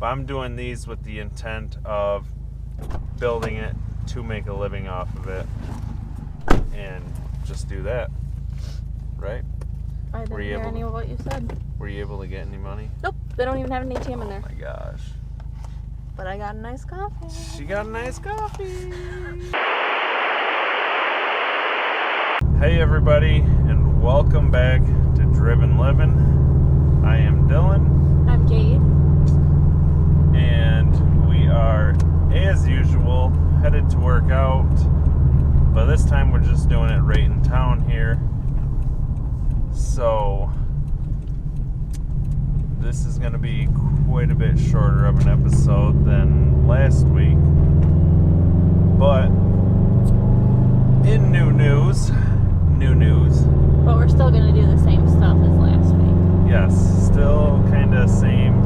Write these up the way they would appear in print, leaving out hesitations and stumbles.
But I'm doing these with the intent of building it to make a living off of it. And just do that. Right? I didn't hear any of what you said. Were you able to get any money? Nope. They don't even have an ATM in there. Oh my gosh. But I got a nice coffee. She got a nice coffee. Hey everybody, and welcome back to Drivin Livin. I am Dylan. I'm Jade. And we are, as usual, headed to work out. But this time we're just doing it right in town here. So this is going to be quite a bit shorter of an episode than last week. But in new news. But we're still going to do the same stuff as last week. Yes, still kind of same.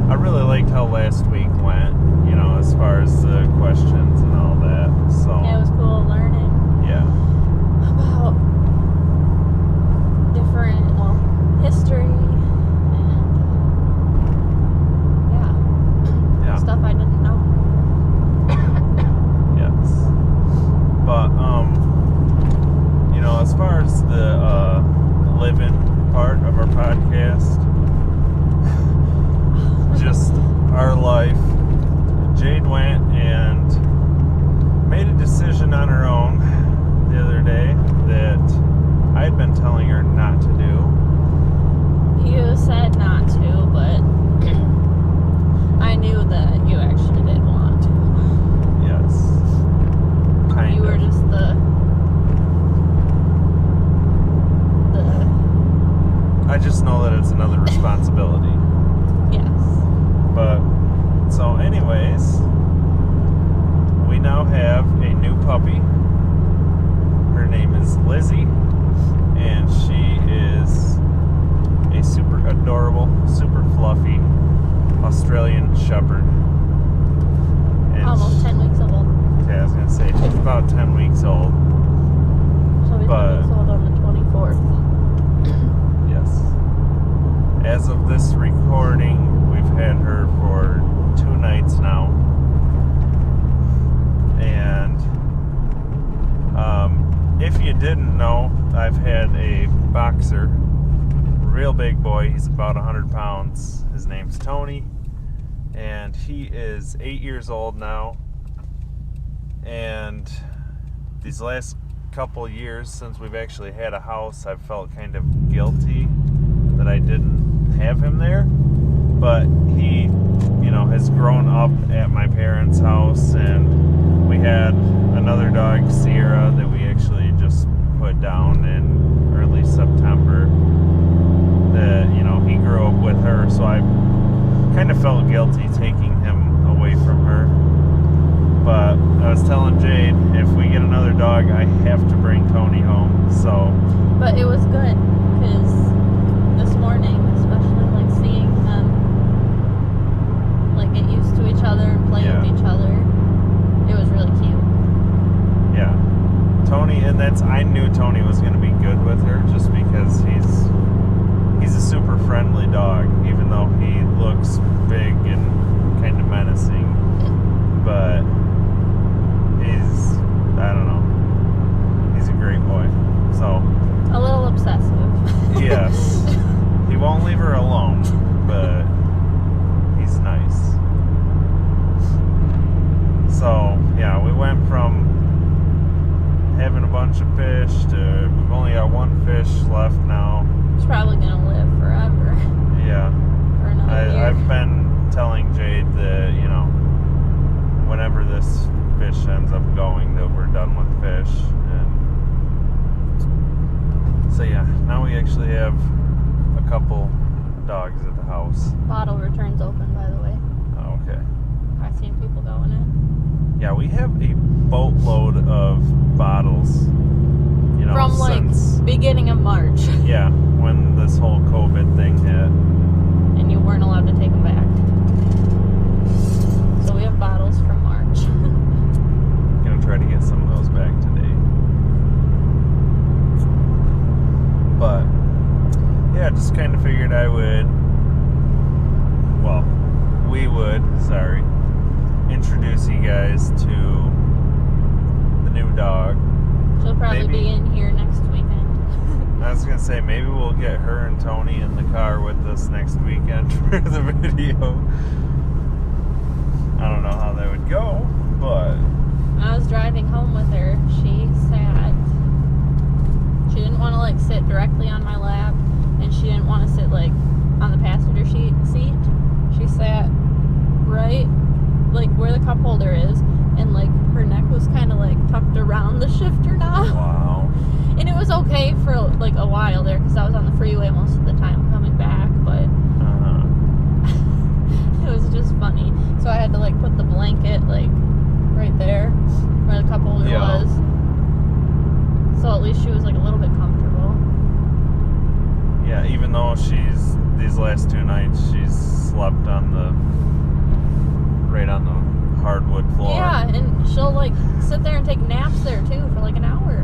I really liked how last week went, you know, as far as the questions and all that. So Yeah, it was cool learning. Yeah. About different, history and Yeah. stuff I didn't know. Yes. But you know, as far as the living part of our podcast, just our life, Jade went and made a decision on her own the other day that I had been telling her not to do. You said not to, but I knew that you actually did want to. Yes. Kind You of. were just I just know that it's another responsibility. yes. But, so anyways, we now have a new puppy. Her name is Lizzie, and she is a super adorable, super fluffy Australian Shepherd. And Almost 10 weeks old. Yeah, I was going to say, she's about 10 weeks old. She'll be 10 weeks old on the 24th. Yes. As of this recording, we've had her for 2 nights now. And if you didn't know, I've had a boxer, real big boy. He's about 100 pounds. His name's Tony. And he is 8 years old now. And these last couple years since we've actually had a house, I've felt kind of guilty that I didn't have him there. But he, you know, has grown up at my parents' house, and we had another dog, Sierra, that we actually just put down in early September. That, you know, he grew up with her, so I kind of felt guilty taking him away from her. But I was telling Jade, if we get another dog, I have to bring Tony home. So, But it was good, because this morning, especially, like, seeing them, like, get used to each other and play with each other, it was really cute. yeah. Tony, and I knew Tony was going to be good with her, just because he's a super friendly dog, even though he looks big and kind of menacing. But I don't know. He's a great boy. So. A little obsessive. Yes. He won't leave her alone, but he's nice. So, yeah, we went from having a bunch of fish to we've only got one fish left now. It's probably going to live forever. Yeah. For another year. I've been telling Jade that, you know, whenever this fish ends up going, that we're done with fish. And so yeah, now we actually have a couple dogs at the house. Bottle returns open, by the way. Oh, okay. I've seen people going in. Yeah, we have a boatload of bottles. You know, from since, like beginning of March. Yeah, when this whole COVID thing hit. And you weren't allowed to take them back. So we have bottles from March. Gonna try to get some of those back today. But yeah, just kind of figured we would would, introduce you guys to the new dog. She'll probably be in here next weekend. I was going to say, maybe we'll get her and Tony in the car with us next weekend for the video. I don't know how that would go, but... When I was driving home with her, she didn't want to like sit directly on my lap, and she didn't want to sit like on the passenger seat. She sat right like where the cup holder is, and like her neck was kind of like tucked around the shifter knob. Wow. And it was okay for like a while there because I was on the freeway most of the time coming back, but it was just funny. So I had to like put the blanket like right there where the cup holder was. So at least she was like a little bit comfortable. Yeah, even though these last 2 nights she's slept right on the hardwood floor. Yeah, and she'll like sit there and take naps there too for like an hour.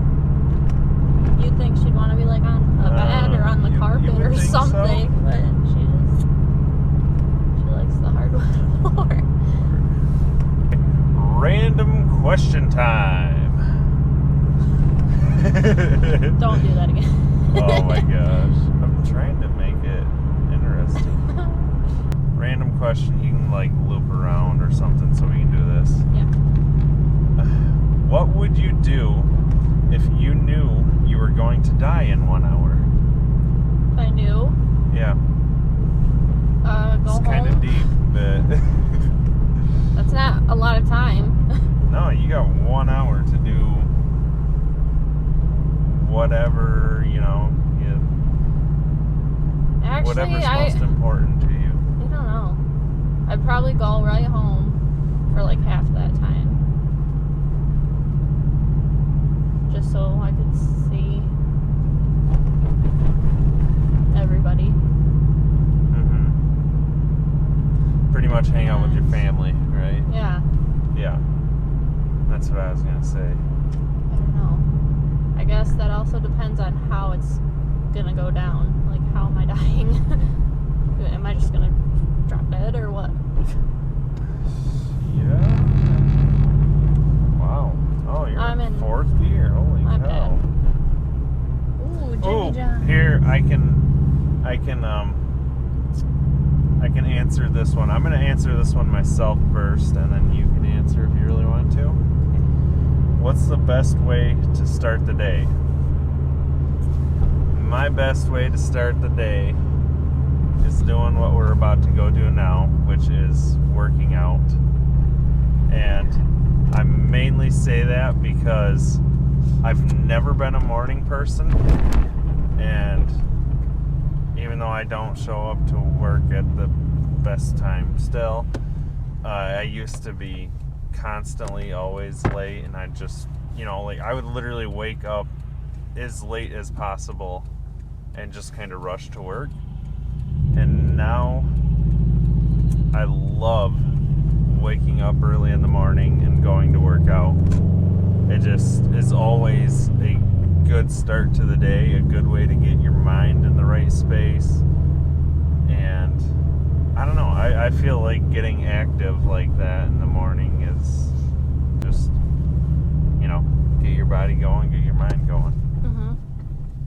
You'd think she'd want to be like on a bed or on the carpet or something, so? But she likes the hardwood floor. Random question time. Don't do that again. Oh my gosh. I'm trying to make it interesting. Random question. You can like loop around or something so we can do this. Yeah. What would you do if you knew you were going to die in 1 hour? If I knew? Yeah. Go it's home. Kind of deep, but... That's not a lot of time. No, you got 1 hour to do whatever, Actually, whatever's most important to you. I don't know. I'd probably go right home for like half that time. Just so I could see everybody. Mm-hmm. Pretty much hang out with your family, right? Yeah. Yeah. That's what I was going to say. I don't know. I guess that also depends on how it's gonna go down. Like, how am I dying? Am I just gonna drop dead or what? Yeah. Wow. Oh, you're I'm in in 4th gear. Holy I'm cow. Ooh, Jimmy John. Here I can answer this one. I'm going to answer this one myself first, and then you can answer if you really want to. What's the best way to start the day? My best way to start the day is doing what we're about to go do now, which is working out. And I mainly say that because I've never been a morning person, and even though I don't show up to work at the best time still, I used to be constantly always late, and I just, I would literally wake up as late as possible and just kind of rush to work. And now I love waking up early in the morning and going to work out. It just is always a good start to the day, a good way to get your mind in the right space. And I don't know, I feel like getting active like that in the morning is just, get your body going, get your mind going. Mm-hmm.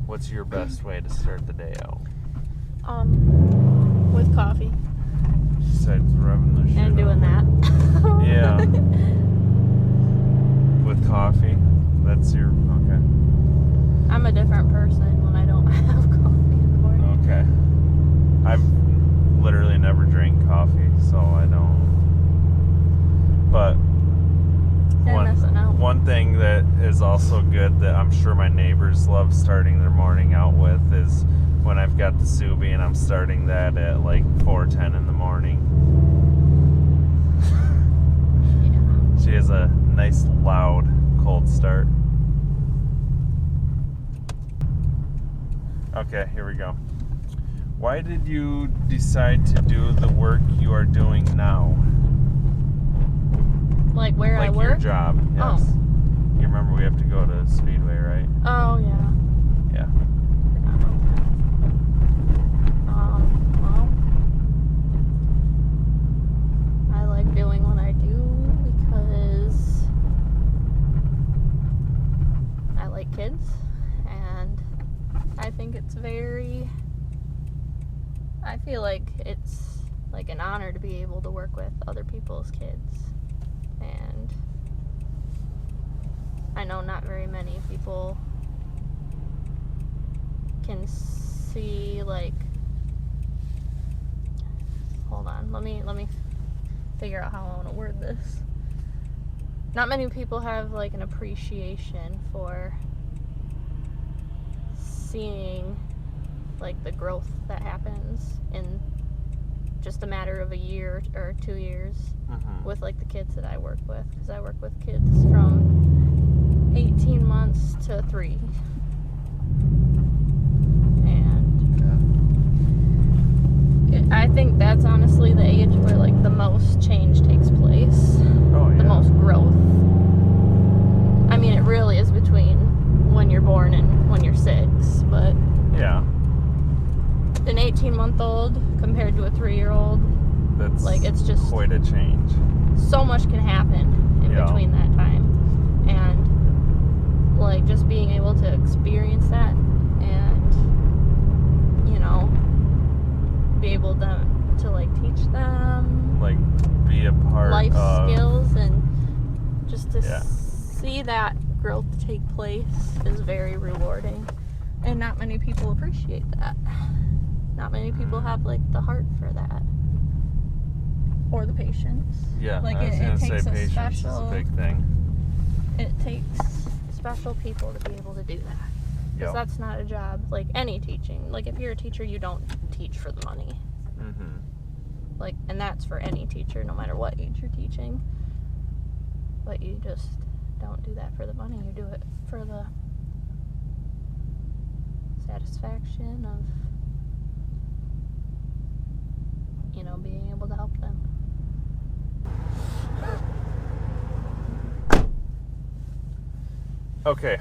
What's your best way to start the day out? With coffee. Besides rubbing the shit And doing that. Yeah. With coffee? That's your... Okay. I'm a different person when I don't have coffee in the morning. Okay. I've literally never drank coffee, so I don't... But... One thing that is also good that I'm sure my neighbors love starting their morning out with is when I've got the Subi and I'm starting that at like 4:10 in the morning. Yeah. She has a nice loud cold start. Okay, here we go. Why did you decide to do the work you are doing now? Like where I work? Your job, yes. Oh. You remember we have to go to Speedway, right? Oh, yeah. Yeah. Forgot about that. Well, I I feel like it's like an honor to be able to work with other people's kids. And I know not very many people can see, like, hold on, let me figure out how I want to word this. Not many people have like an appreciation for seeing like the growth that happens in just a matter of a year or 2 years with like the kids that I work with, because I work with kids from 18 months to 3. I think that's honestly the age where like the most change takes place. Oh, yeah. The most growth. I mean, it really is between when you're born and when you're 6, but yeah, an 18-month-old compared to a 3-year-old, that's like, it's just quite a change. So much can happen in between that time, and like just being able to experience that and, you know, be able to like teach them, like, be a part life of skills, and just to see that growth take place is very rewarding, and not many people appreciate that. Not many people have like the heart for that or the patience. Yeah, like I was it gonna takes say a patience special, is a big thing. it takes special people to be able to do that, because that's not a job like any teaching. Like, if you're a teacher, you don't teach for the money. Like, and that's for any teacher, no matter what age you're teaching. But you just don't do that for the money. You do it for the satisfaction of, you know, being able to help them. Okay,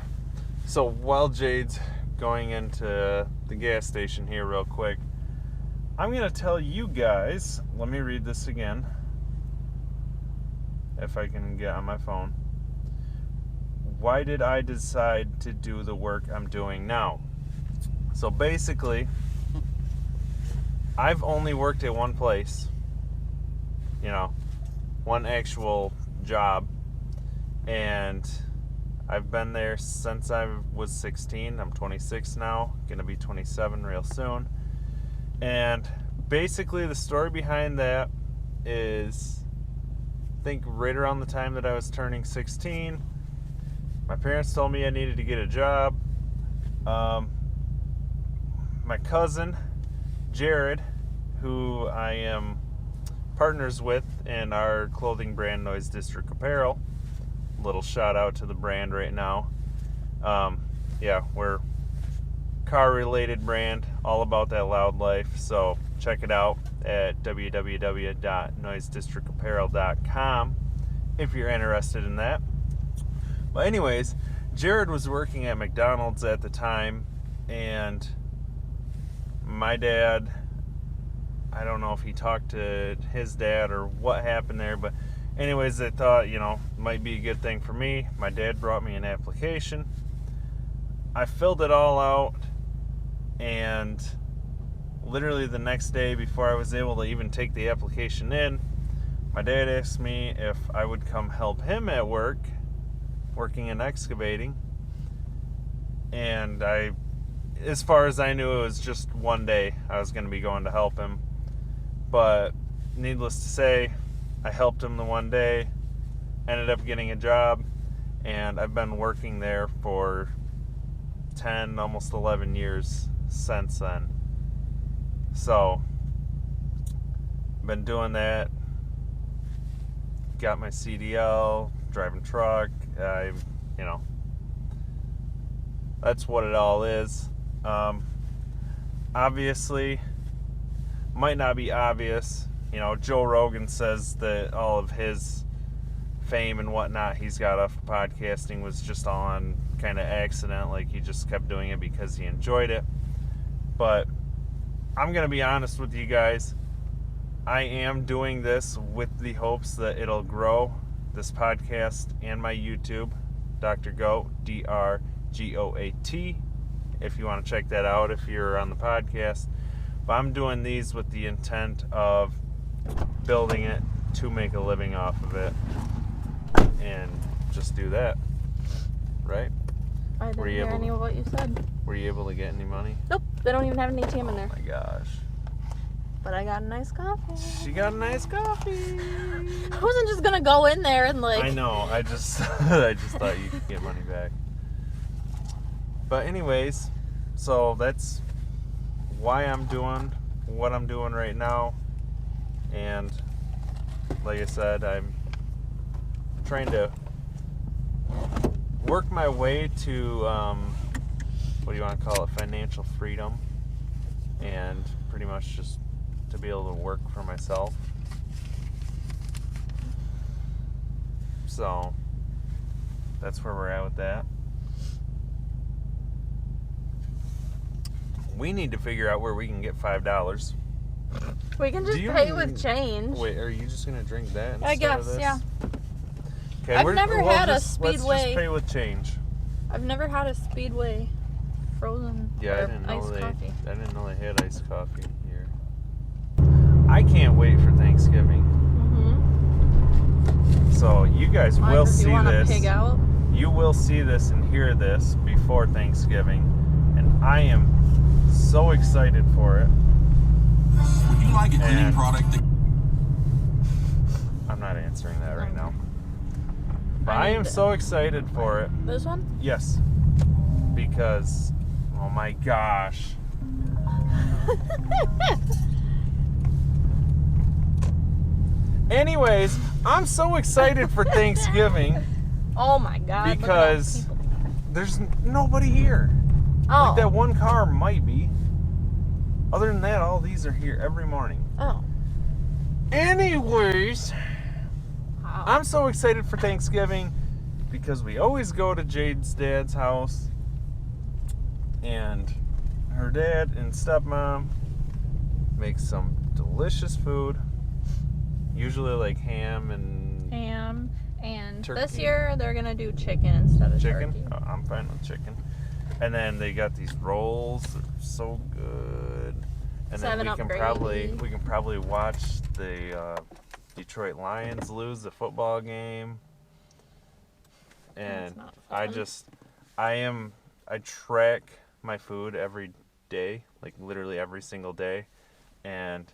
so while Jade's going into the gas station here real quick, I'm going to tell you guys, let me read this again, if I can get on my phone. Why did I decide to do the work I'm doing now? So basically, I've only worked at one place, you know, one actual job, and I've been there since I was 16. I'm 26 now, gonna be 27 real soon. And basically the story behind that is, I think right around the time that I was turning 16, my parents told me I needed to get a job. My cousin, Jared, who I am partners with in our clothing brand, Noise District Apparel, little shout out to the brand right now. We're car related brand, all about that loud life, so check it out at www.noisedistrictapparel.com if you're interested in that. But anyways, Jared was working at McDonald's at the time, and my dad, I don't know if he talked to his dad or what happened there, but anyways, they thought, you know, might be a good thing for me. My dad brought me an application. I filled it all out, and literally the next day, before I was able to even take the application in, my dad asked me if I would come help him at work, working in excavating. And as far as I knew, it was just one day I was going to be going to help him. But needless to say, I helped him the one day, ended up getting a job, and I've been working there for 10, almost 11 years since then. So, been doing that, got my CDL, driving truck, that's what it all is. Obviously, might not be obvious, you know, Joe Rogan says that all of his fame and whatnot he's got off of podcasting was just on kind of accident, like he just kept doing it because he enjoyed it. But I'm going to be honest with you guys, I am doing this with the hopes that it'll grow, this podcast and my YouTube, DRGOAT, DRGOAT. if you want to check that out if you're on the podcast. But I'm doing these with the intent of building it to make a living off of it and just do that. Right? I didn't hear any of what you said. Were you able to get any money? Nope, they don't even have an ATM in there. Oh my gosh. But I got a nice coffee. She got a nice coffee. I wasn't just gonna go in there and like... I know, I just thought you could get money back. But anyways, so that's why I'm doing what I'm doing right now. And like I said, I'm trying to work my way to, what do you want to call it, financial freedom. And pretty much just to be able to work for myself. So that's where we're at with that. We need to figure out where we can get $5. We can just pay with change. Wait, are you just gonna drink that instead I guess, of this? yeah. Okay, I've never had a Let's Speedway. just pay with change. I've never had a Speedway frozen Yeah, or iced coffee. I didn't know they had iced coffee here. I can't wait for Thanksgiving. Mm-hmm. So you guys will see this. Pig out? You will see this and hear this before Thanksgiving, and I am so excited for it. Would you like a cleaning product? I'm not answering that right now. But I am so excited for it. This one? Yes. Because, oh my gosh. Anyways, I'm so excited for Thanksgiving. Oh my God. Because there's nobody here. Oh. Like that one car might be. Other than that, all these are here every morning. Oh. Anyways, Wow. I'm so excited for Thanksgiving because we always go to Jade's dad's house, and her dad and stepmom make some delicious food, usually like ham and And this turkey. year they're gonna do chicken instead of chicken. turkey. Oh, I'm fine with chicken. And then they got these rolls, they're so good. And then 7-Up gravy. we can probably watch the Detroit Lions lose the football game. And That's not fun. I track my food every day, like literally every single day. And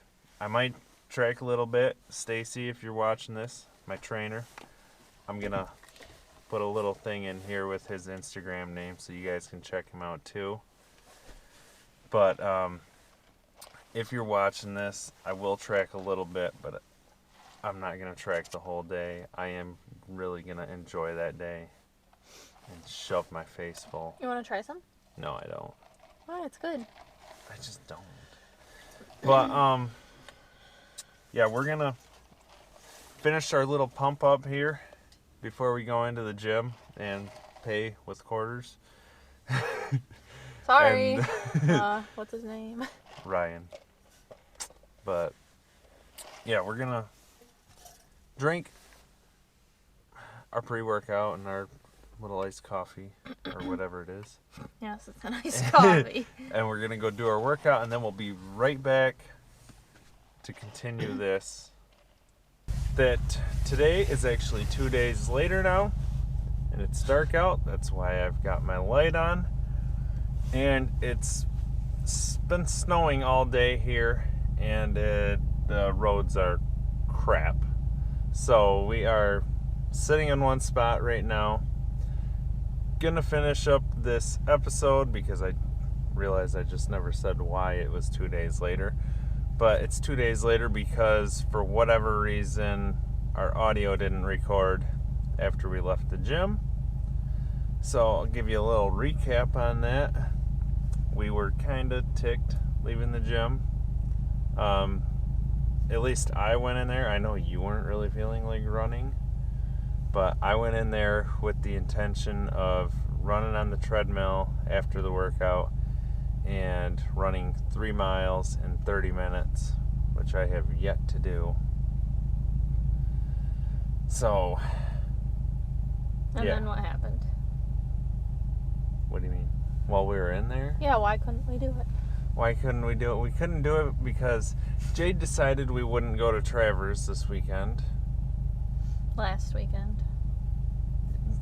I might track a little bit. Stacy, if you're watching this, my trainer, I'm gonna put a little thing in here with his Instagram name so you guys can check him out too. But if you're watching this, I will track a little bit, but I'm not going to track the whole day. I am really going to enjoy that day and shove my face full. You want to try some? No, I don't. Why? It's good. I just don't. But, yeah, we're going to finish our little pump up here before we go into the gym and pay with quarters. Sorry. And What's his name? Ryan. But yeah, we're gonna drink our pre-workout and our little iced coffee or whatever it is. Yes, it's a nice coffee. And we're gonna go do our workout, and then we'll be right back to continue this. That today is actually 2 days later now, and it's dark out. That's why I've got my light on. And it's been snowing all day here, and the roads are crap. So we are sitting in one spot right now. Gonna finish up this episode because I realized I just never said why it was 2 days later. But it's 2 days later because for whatever reason our audio didn't record after we left the gym. So I'll give you a little recap on that. We were kind of ticked leaving the gym. At least I went in there. I know you weren't really feeling like running, but I went in there with the intention of running on the treadmill after the workout and running 3 miles in 30 minutes, which I have yet to do. So, And yeah. then what happened? What do you mean? while we were in there. Yeah, why couldn't we do it? Why couldn't we do it? We couldn't do it because Jade decided we wouldn't go to Travers this weekend. Last weekend.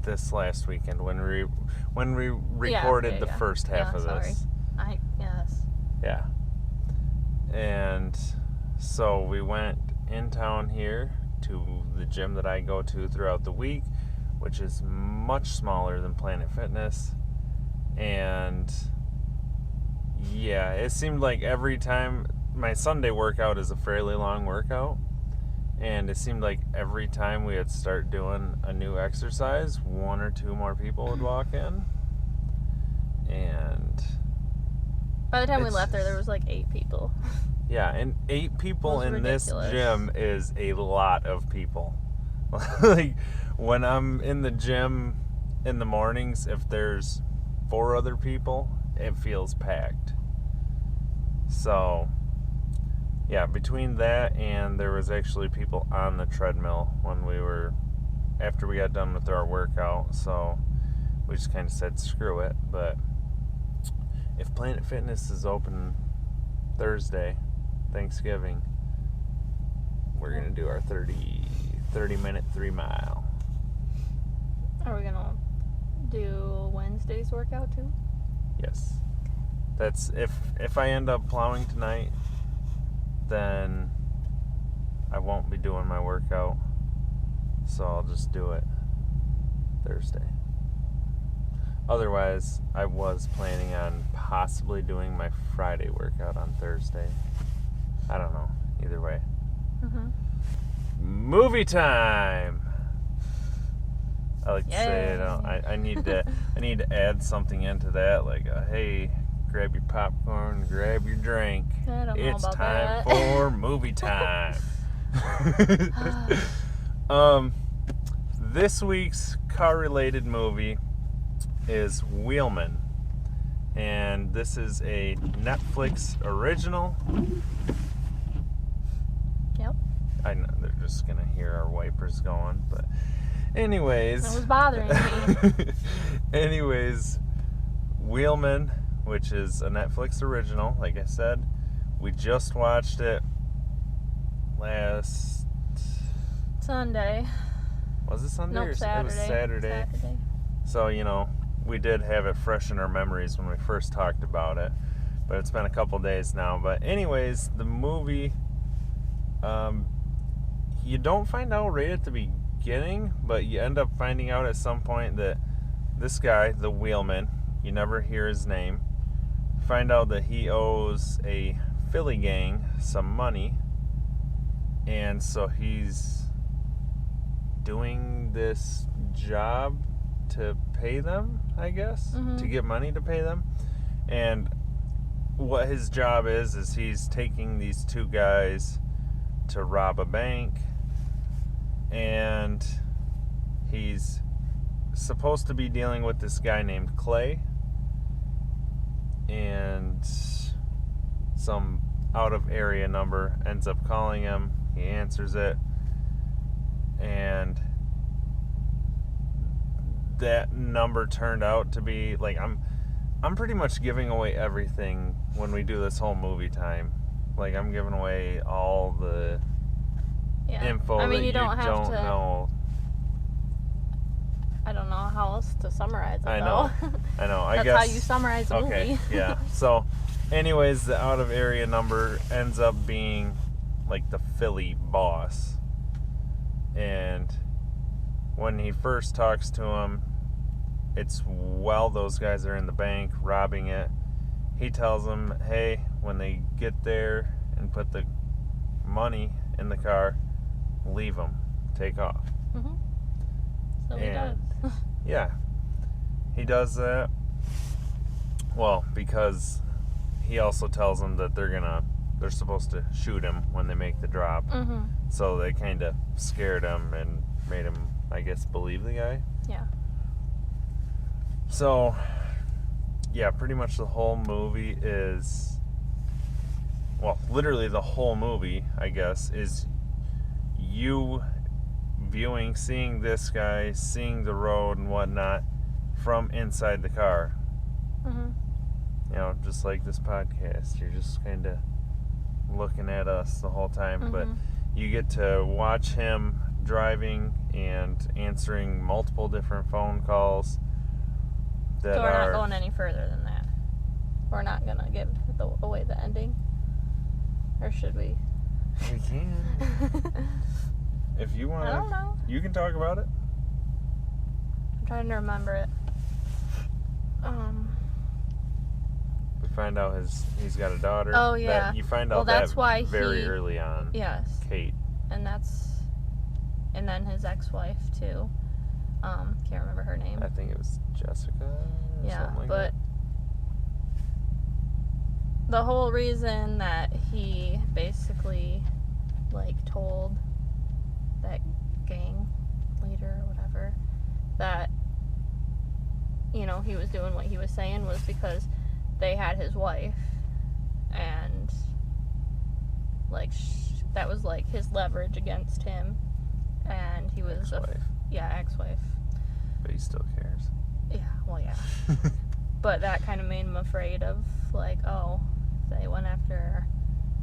This last weekend when we recorded the first half of this. Yes. Yeah. And so we went in town here to the gym that I go to throughout the week, which is much smaller than Planet Fitness. And yeah, it seemed like every time my Sunday workout is a fairly long workout, and it seemed like every time we would start doing a new exercise, 1 or 2 more people would walk in. And by the time we left there was like 8 people. Yeah, and 8 people in ridiculous. This gym is a lot of people. Like, when I'm in the gym in the mornings, if there's 4 other people, it feels packed. So, yeah, between that and there was actually people on the treadmill after we got done with our workout, so we just kind of said screw it. But if Planet Fitness is open Thursday, Thanksgiving, we're going to do our 30-minute 3-mile. Are we going to do Wednesday's workout too? Yes. That's if I end up plowing tonight, then I won't be doing my workout. So I'll just do it Thursday. Otherwise, I was planning on possibly doing my Friday workout on Thursday. I don't know. Either way. Mm-hmm. Movie time! I like to say it. Yay. I need to add something into that, like hey, grab your popcorn, grab your drink. I don't know It's about time that. for movie time. This week's car-related movie is Wheelman, and this is a Netflix original. Yep. I know they're just gonna hear our wipers going, but anyways. It was bothering me. Anyways, Wheelman, which is a Netflix original, like I said. We just watched it last Sunday. Was it Sunday? Nope, or Saturday. It was Saturday. So, we did have it fresh in our memories when we first talked about it. But it's been a couple days now. But anyways, the movie, you don't find out right at the beginning, but you end up finding out at some point that this guy, the wheelman, you never hear his name, find out that he owes a Philly gang some money, and so he's doing this job to pay them, I guess, to get money to pay them. And what his job is he's taking these 2 guys to rob a bank, and he's supposed to be dealing with this guy named Clay, and some out of area number ends up calling him. He answers it, and that number turned out to be like, I'm pretty much giving away everything when we do this whole movie time. Like, I'm giving away all the info that you don't know. I don't know how else to summarize it. I know. I know. That's how you summarize a movie. Okay. Yeah. So, anyways, the out of area number ends up being like the Philly boss, and when he first talks to him, it's while those guys are in the bank robbing it. He tells them, hey, when they get there and put the money in the car, leave them, take off. So he does. Yeah, he does that. Well, because he also tells them that they're supposed to shoot him when they make the drop. So they kind of scared him and made him, I guess, believe the guy. Yeah. So, yeah, pretty much the whole movie is, well, literally the whole movie, I guess, is you seeing this guy, seeing the road and whatnot from inside the car. Mhm. You know, just like this podcast, you're just kind of looking at us the whole time, but you get to watch him driving and answering multiple different phone calls that So we're are... not going any further than that. We're not gonna give away the ending, or should we? We can. If you want I don't know. you can talk about it. I'm trying to remember it. We find out he's got a daughter. Oh, yeah. That, you find out Well, that's that why very he- early on. Yes. Kate. And then his ex-wife too. Can't remember her name. I think it was Jessica. Or Yeah, something like but the whole reason that he basically told that gang leader or whatever that he was doing what he was saying was because they had his wife, and that was his leverage against him, and he was ex-wife. Ex-wife. But he still cares. Yeah, well, yeah. But that kind of made him afraid of, oh, if they went after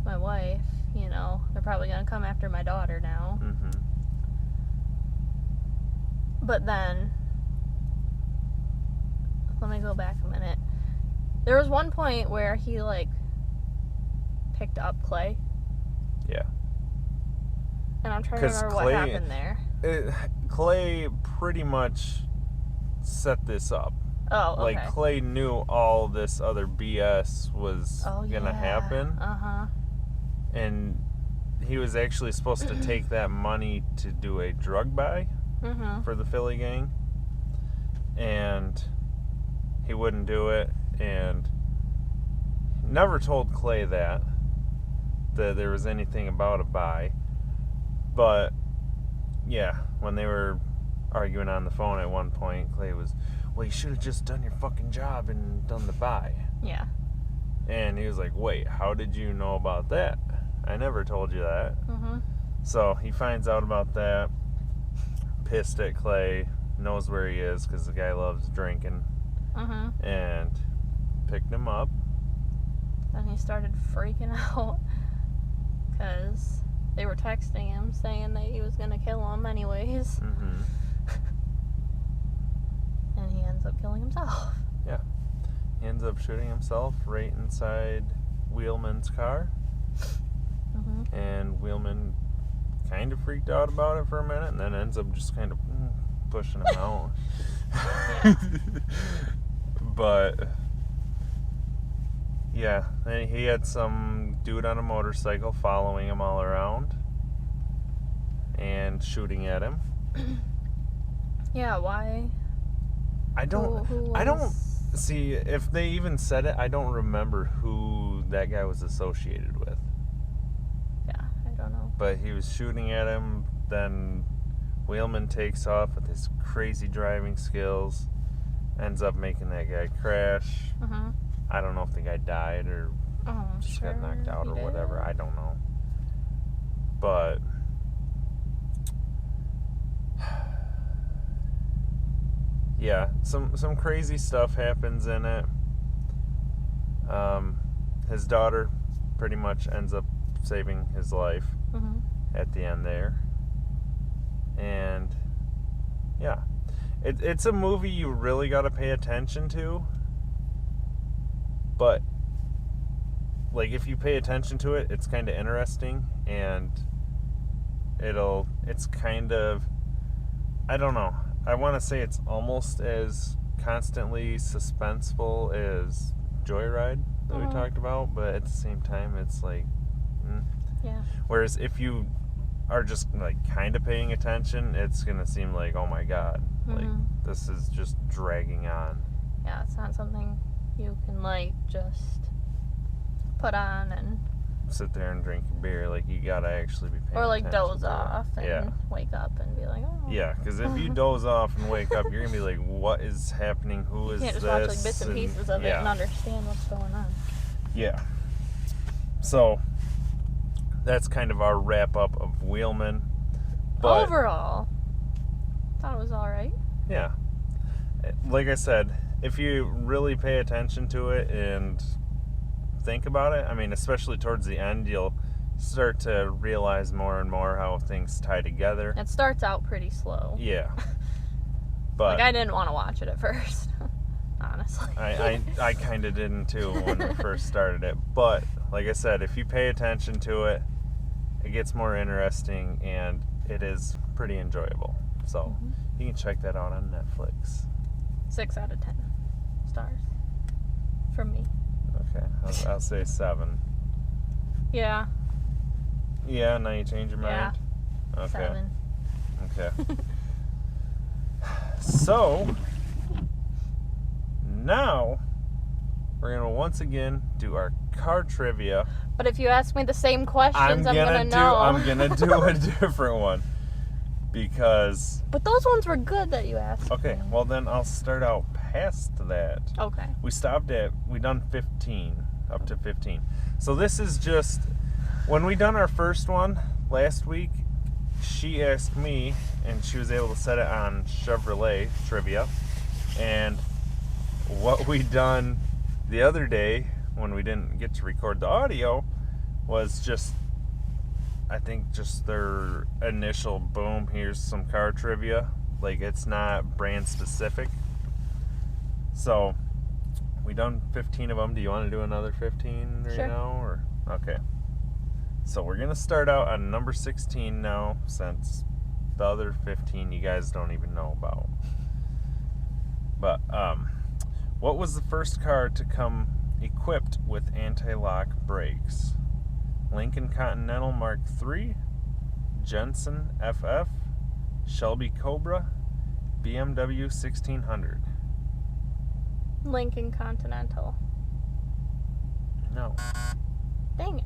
my wife, they're probably going to come after my daughter now. Mm-hmm. But then, let me go back a minute. There was one point where he, picked up Clay. Yeah. And I'm trying to remember what happened there. Clay pretty much set this up. Oh, okay. Clay knew all this other BS was gonna happen. Uh-huh. And he was actually supposed to take that money to do a drug buy for the Philly gang. And he wouldn't do it, and never told Clay that there was anything about a buy. But yeah, when they were arguing on the phone at one point, Clay was, well, you should have just done your fucking job and done the buy. Yeah. And he was like, wait, how did you know about that? I never told you that. So he finds out about that, pissed at Clay, knows where he is because the guy loves drinking, and picked him up. Then he started freaking out because they were texting him saying that he was going to kill him anyways. And he ends up killing himself. Yeah. He ends up shooting himself right inside Wheelman's car. And Wheelman kind of freaked out about it for a minute, and then ends up just kind of pushing him out. But yeah, then he had some dude on a motorcycle following him all around and shooting at him. Yeah, why? I don't see if they even said it. I don't remember who that guy was associated with. Yeah, I don't know. But he was shooting at him. Then Wheelman takes off with his crazy driving skills, ends up making that guy crash. I don't know if the guy died or just got knocked out or whatever. I don't know. But yeah, some crazy stuff happens in it. His daughter pretty much ends up saving his life at the end there. And yeah, it's a movie you really got to pay attention to. But if you pay attention to it, it's kind of interesting, and it's kind of, I don't know, I want to say it's almost as constantly suspenseful as Joyride that we talked about, but at the same time it's yeah. Whereas if you are just kind of paying attention, it's gonna seem like, oh my god, this is just dragging on. Yeah, it's not something you can just put on and sit there and drink your beer. You gotta actually be paying or attention doze to it. off and wake up and be like, oh. Yeah, because if you doze off and wake up, you're gonna be like, what is happening? Who is you can't this? just watch bits and pieces of it and understand what's going on. Yeah. So that's kind of our wrap up of Wheelman. But overall, thought it was all right. yeah, like I said, if you really pay attention to it and think about it, I mean, especially towards the end, you'll start to realize more and more how things tie together. It starts out pretty slow. Yeah. But like, I didn't want to watch it at first, honestly. I kind of didn't too when we first started it. But, like I said, if you pay attention to it, it gets more interesting and it is pretty enjoyable. So, you can check that out on Netflix. 6 out of 10 stars from me. Okay, I'll say 7. Yeah. Yeah, now you change your mind? Yeah. Okay. 7. Okay. So, now, we're going to once again do our car trivia. But if you ask me the same questions, I'm gonna know. I'm going to do a different one. Because... But those ones were good that you asked. Okay, well then I'll start out past that. Okay. We done 15, up to 15. So this is just, when we done our first one last week, she asked me, and she was able to set it on Chevrolet trivia. And what we done the other day, when we didn't get to record the audio, was just, I think just their initial boom, here's some car trivia. Like, it's not brand specific. So, we done 15 of them. Do you want to do another 15 right Sure. now? Or okay. So, we're going to start out on number 16 now, since the other 15 you guys don't even know about. But, what was the first car to come equipped with anti-lock brakes? Lincoln Continental Mark III, Jensen FF, Shelby Cobra, BMW 1600. Lincoln Continental. No. Dang it.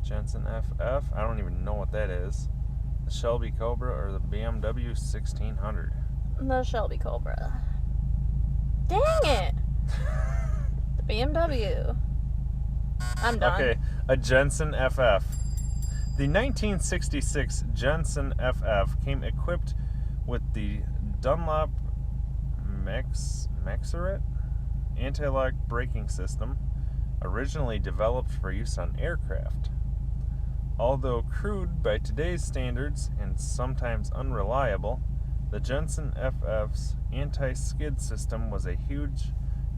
Jensen FF? I don't even know what that is. The Shelby Cobra or the BMW 1600? The Shelby Cobra. Dang it. The BMW. I'm done. Okay, a Jensen FF. The 1966 Jensen FF came equipped with the Dunlop Maxeret anti-lock braking system, originally developed for use on aircraft. Although crude by today's standards and sometimes unreliable, the Jensen FF's anti-skid system was a huge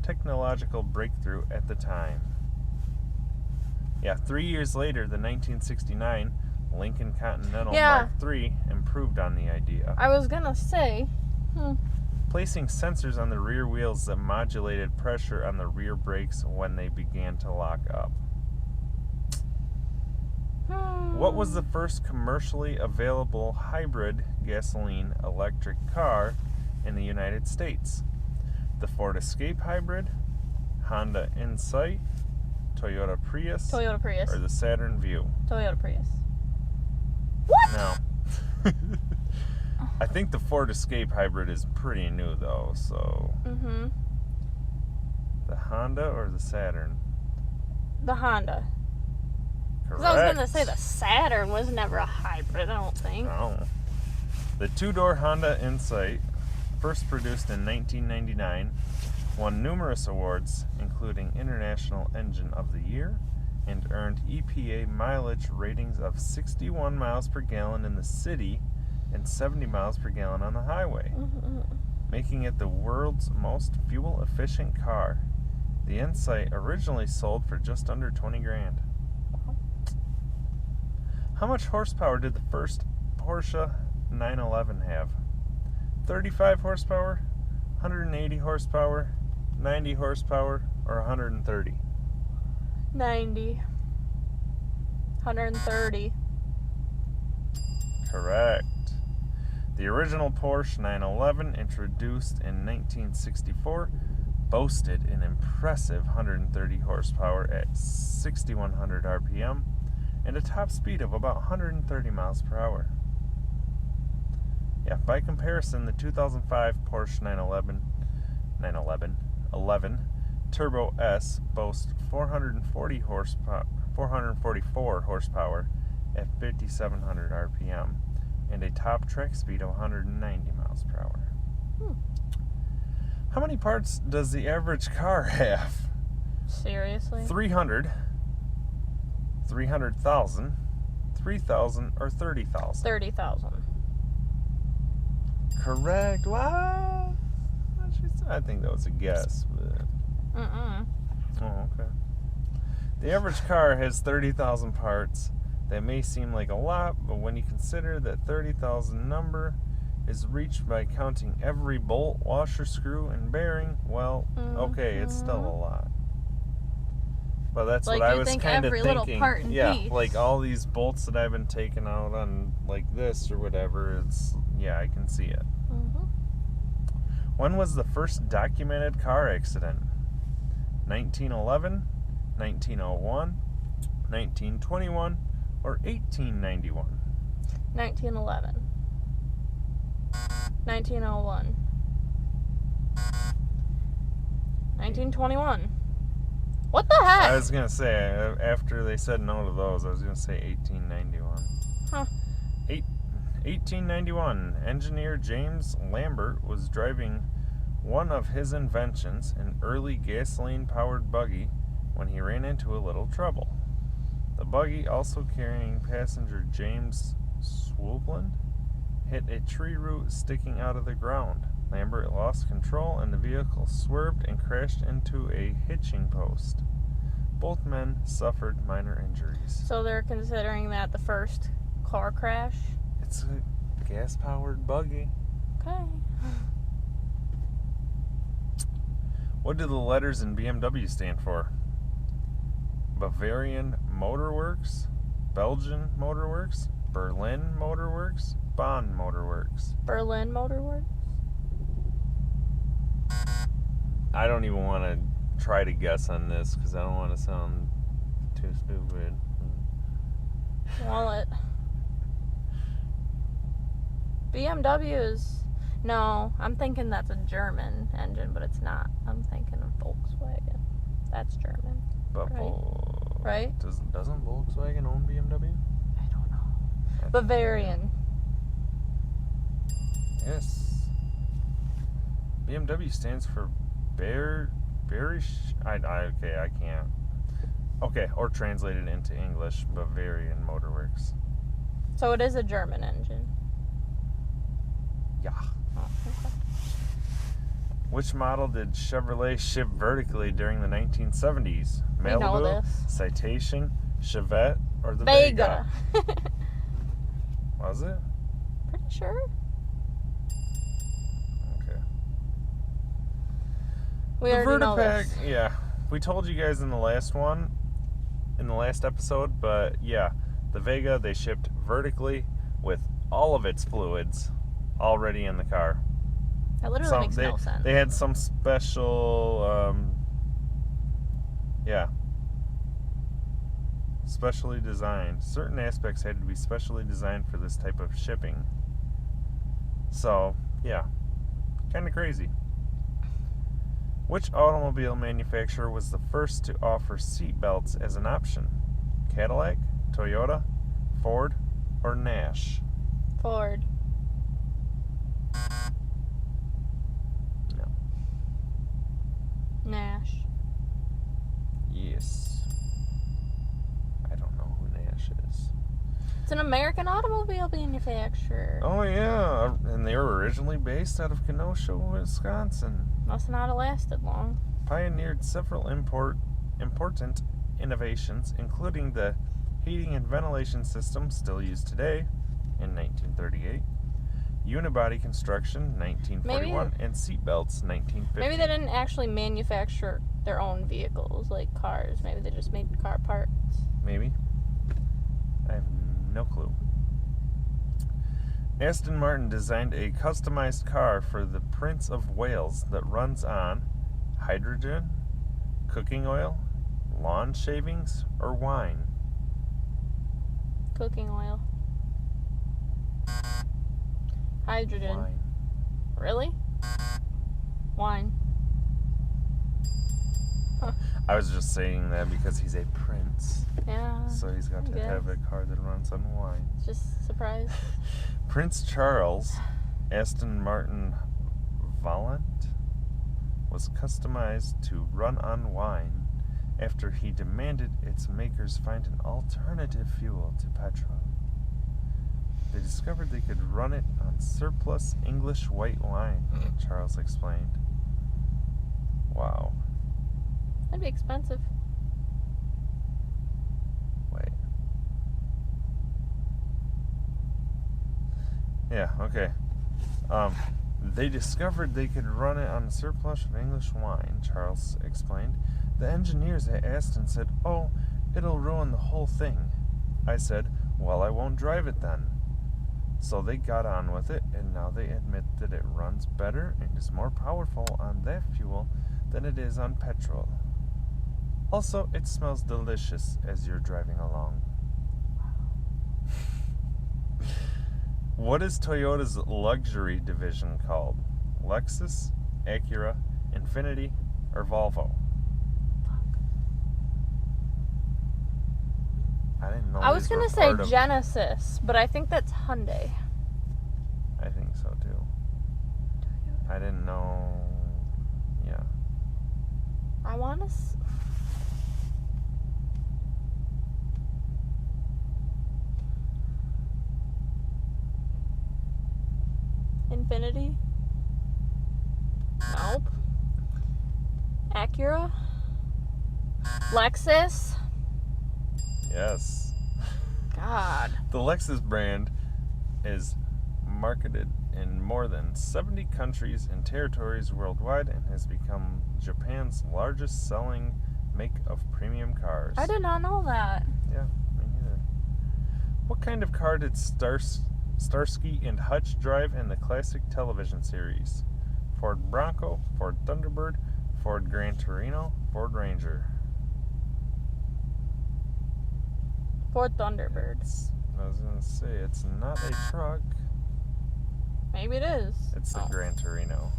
technological breakthrough at the time. Yeah, 3 years later, the 1969 Lincoln Continental Mark III improved on the idea, I was gonna say, placing sensors on the rear wheels that modulated pressure on the rear brakes when they began to lock up. What was the first commercially available hybrid gasoline-electric car in the United States? The Ford Escape Hybrid, Honda Insight, Toyota Prius, Toyota Prius. or the Saturn Vue? Toyota Prius. What? No. I think the Ford Escape Hybrid is pretty new, though, so... Mm-hmm. The Honda or the Saturn? The Honda. Correct. Because I was going to say the Saturn was never a hybrid, I don't think. No. The two-door Honda Insight, first produced in 1999, won numerous awards, including International Engine of the Year, and earned EPA mileage ratings of 61 miles per gallon in the city and 70 miles per gallon on the highway, making it the world's most fuel-efficient car. The Insight originally sold for just under 20 grand. How much horsepower did the first Porsche 911 have? 35 horsepower, 180 horsepower, 90 horsepower, or 130? 90. 130. Correct. The original Porsche 911, introduced in 1964, boasted an impressive 130 horsepower at 6,100 RPM and a top speed of about 130 miles per hour. Yeah, by comparison, the 2005 Porsche 911 Turbo S boasts 444 horsepower at 5,700 RPM and a top track speed of 190 miles miles per hour. How many parts does the average car have? Seriously? 300, 300,000, 3,000, or 30,000? 30,000. Correct. Wow. I think that was a guess. But... Mm-mm. Oh, okay. The average car has 30,000 parts. That may seem like a lot, but when you consider that 30,000 number is reached by counting every bolt, washer, screw, and bearing, well, okay, it's still a lot. But that's like what I you was think kind of every thinking. little part and yeah, piece. like all these bolts that I've been taking out on like this or whatever, it's, yeah, I can see it. Mm-hmm. When was the first documented car accident? 1911, 1901, 1921, or 1891? 1911. 1901. 1921. What the heck? I was going to say, after they said no to those, I was going to say 1891. Huh. 1891, engineer James Lambert was driving one of his inventions, an early gasoline-powered buggy, when he ran into a little trouble. The buggy, also carrying passenger James Swoopland, hit a tree root sticking out of the ground. Lambert lost control and the vehicle swerved and crashed into a hitching post. Both men suffered minor injuries. So they're considering that the first car crash? It's a gas-powered buggy. Okay. What do the letters in BMW stand for? Bavarian Motor Works, Belgian Motor Works, Berlin Motor Works, Bonn Motor Works. Berlin Motor Works? I don't even want to try to guess on this because I don't want to sound too stupid. Wallet. BMW is... No, I'm thinking that's a German engine, but it's not. I'm thinking of Volkswagen. That's German. But Right? Doesn't Volkswagen own BMW? I don't know. Bavarian. Yes. BMW stands for okay, I can't. Okay, or translated into English, Bavarian Motorworks. So it is a German engine. Yeah. Oh, okay. Which model did Chevrolet ship vertically during the 1970s? We know Malibu, this. Citation, Chevette, or the Vega. Was it? Pretty sure. Okay. We The already know Vertipack, this. yeah. We told you guys in the last episode, but yeah, the Vega, they shipped vertically with all of its fluids already in the car. That literally makes no sense. They had some special, specially designed. Certain aspects had to be specially designed for this type of shipping. So, yeah, kind of crazy. Which automobile manufacturer was the first to offer seat belts as an option? Cadillac, Toyota, Ford, or Nash? Ford. No. Nash. Yes. I don't know who Nash is. It's an American automobile manufacturer. Oh, yeah. And they were originally based out of Kenosha, Wisconsin. Must not have lasted long. Pioneered several important innovations, including the heating and ventilation system still used today in 1938, unibody construction 1941, and seatbelts 1950. Maybe they didn't actually manufacture their own vehicles, like cars. Maybe they just made car parts. Maybe. I have no clue. Aston Martin designed a customized car for the Prince of Wales that runs on hydrogen, cooking oil, lawn shavings, or wine. Cooking oil. Hydrogen. Wine. Really? Wine. Huh. I was just saying that because he's a prince. Yeah. So he's got to have a car that runs on wine. Just surprised. Prince Charles Aston Martin Volant was customized to run on wine after he demanded its makers find an alternative fuel to petrol. They discovered they could run it on surplus English white wine, Charles explained. Wow. That'd be expensive. Wait. Yeah, okay. They discovered they could run it on a surplus of English wine, Charles explained. The engineers at Aston said, "Oh, it'll ruin the whole thing." I said, "Well, I won't drive it then." So they got on with it, and now they admit that it runs better and is more powerful on that fuel than it is on petrol. Also, it smells delicious as you're driving along. What is Toyota's luxury division called? Lexus, Acura, Infiniti, or Volvo? I didn't know. I was these gonna were say part of- Genesis, but I think that's Hyundai. I think so too. I didn't know. Yeah. I want to. Infinity? Nope. Acura? Lexus? Yes. God. The Lexus brand is marketed in more than 70 countries and territories worldwide and has become Japan's largest selling make of premium cars. I did not know that. Yeah, me neither. What kind of car did Starsky and Hutch drive in the classic television series? Ford Bronco, Ford Thunderbird, Ford Gran Torino, Ford Ranger. Ford Thunderbirds. I was going to say, it's not a truck. Maybe it is. It's the Gran Torino.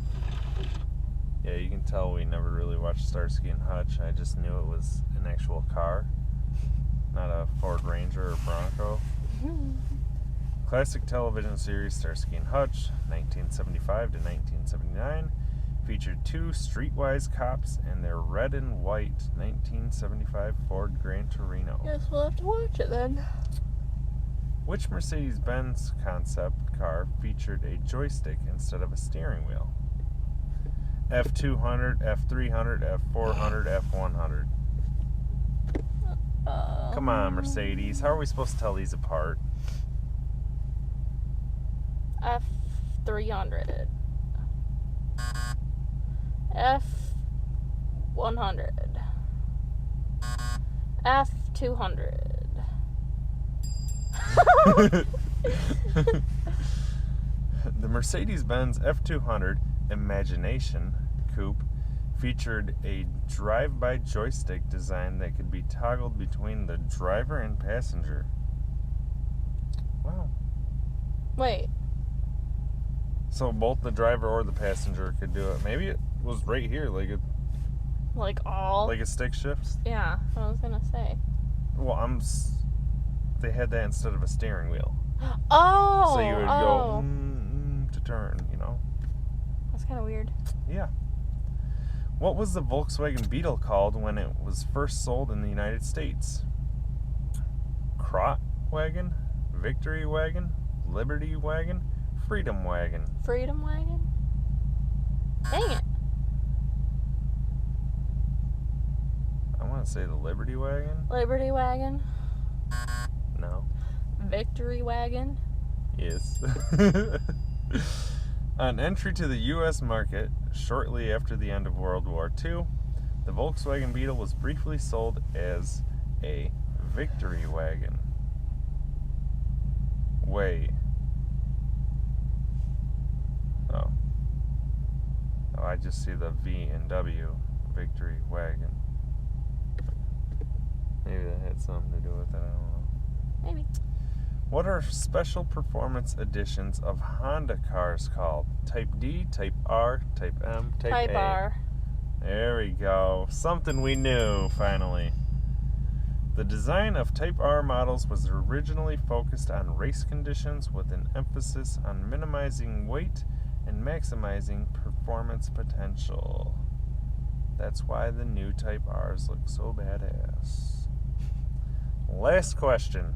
Yeah, you can tell we never really watched Starsky and Hutch. I just knew it was an actual car, not a Ford Ranger or Bronco. Classic television series Starsky and Hutch, 1975 to 1979, featured two streetwise cops and their red and white 1975 Ford Gran Torino. Guess we'll have to watch it then. Which Mercedes-Benz concept car featured a joystick instead of a steering wheel? F200, F300, F400, F100. Come on, Mercedes. How are we supposed to tell these apart? F300. F100. F200. The Mercedes-Benz F200 Imagination Coupe featured a drive-by joystick design that could be toggled between the driver and passenger. Wow. Wait. So both the driver or the passenger could do it. Maybe it was right here, like a stick shift. Yeah, I was gonna say. Well, they had that instead of a steering wheel. Oh. So you would go to turn, you know. That's kind of weird. Yeah. What was the Volkswagen Beetle called when it was first sold in the United States? Crot Wagon, Victory Wagon, Liberty Wagon, Freedom Wagon. Freedom Wagon? Dang it. I want to say the Liberty Wagon. Liberty Wagon? No. Victory Wagon? Yes. On entry to the U.S. market shortly after the end of World War II, the Volkswagen Beetle was briefly sold as a Victory Wagon. Wait. Oh, I just see the V and W, Victory Wagon. Maybe that had something to do with it, I don't know. Maybe. What are special performance editions of Honda cars called? Type D, Type R, Type M, Type A. R. There we go. Something we knew, finally. The design of Type R models was originally focused on race conditions with an emphasis on minimizing weight and maximizing performance potential. That's why the new Type Rs look so badass. Last question.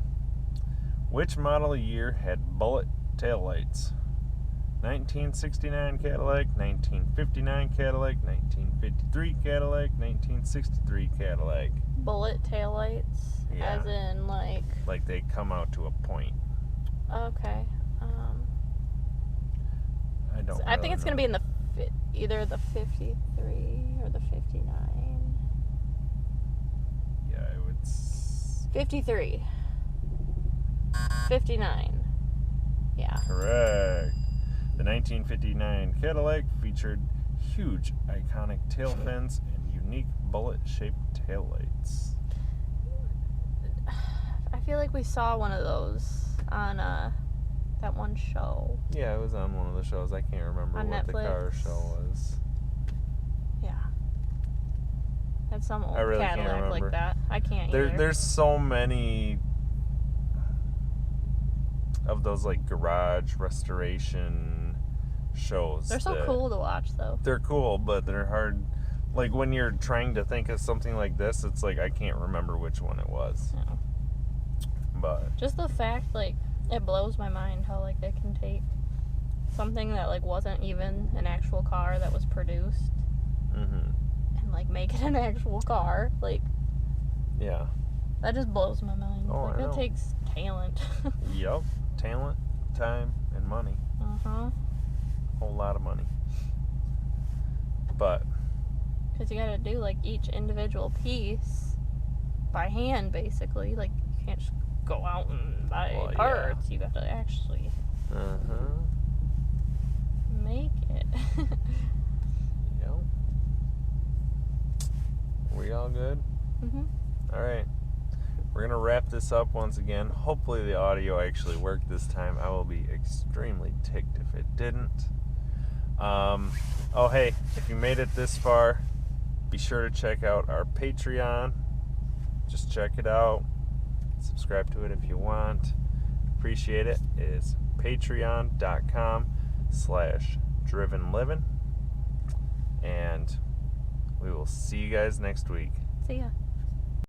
Which model year had bullet taillights? 1969 Cadillac, 1959 Cadillac, 1953 Cadillac, 1963 Cadillac. Bullet taillights? Yeah. As in, like... Like they come out to a point. Okay. I don't I think it's going to be in the... either the 53 or the 59. Yeah, I would... 53. 59. Yeah. Correct. The 1959 Cadillac featured huge iconic tail fins and unique bullet-shaped taillights. I feel like we saw one of those on that one show. Yeah, it was on one of the shows. I can't remember On what the car Netflix. show was. Yeah. That's some old I really can't Cadillac remember. like that. I can't either. There's so many of those like garage restoration shows. They're so cool to watch, though. They're cool, but they're hard. Like when you're trying to think of something like this, it's like I can't remember which one it was. Yeah. But Just the fact, like, it blows my mind how, like, they can take something that, like, wasn't even an actual car that was produced and, like, make it an actual car. Like, yeah. that just blows my mind. Oh, like, I know. that takes talent. Yup. Talent, time, and money. Uh-huh. Whole lot of money. But Because you gotta do, like, each individual piece by hand, basically. Like, you can't just go out and buy Well, yeah. parts. You gotta actually make it. Yep. We all good? All right. We're going to wrap this up once again. Hopefully the audio actually worked this time. I will be extremely ticked if it didn't. Oh, hey, if you made it this far, be sure to check out our Patreon. Just check it out. Subscribe to it if you want. Appreciate it. It is patreon.com/Drivin Livin. And we will see you guys next week. See ya.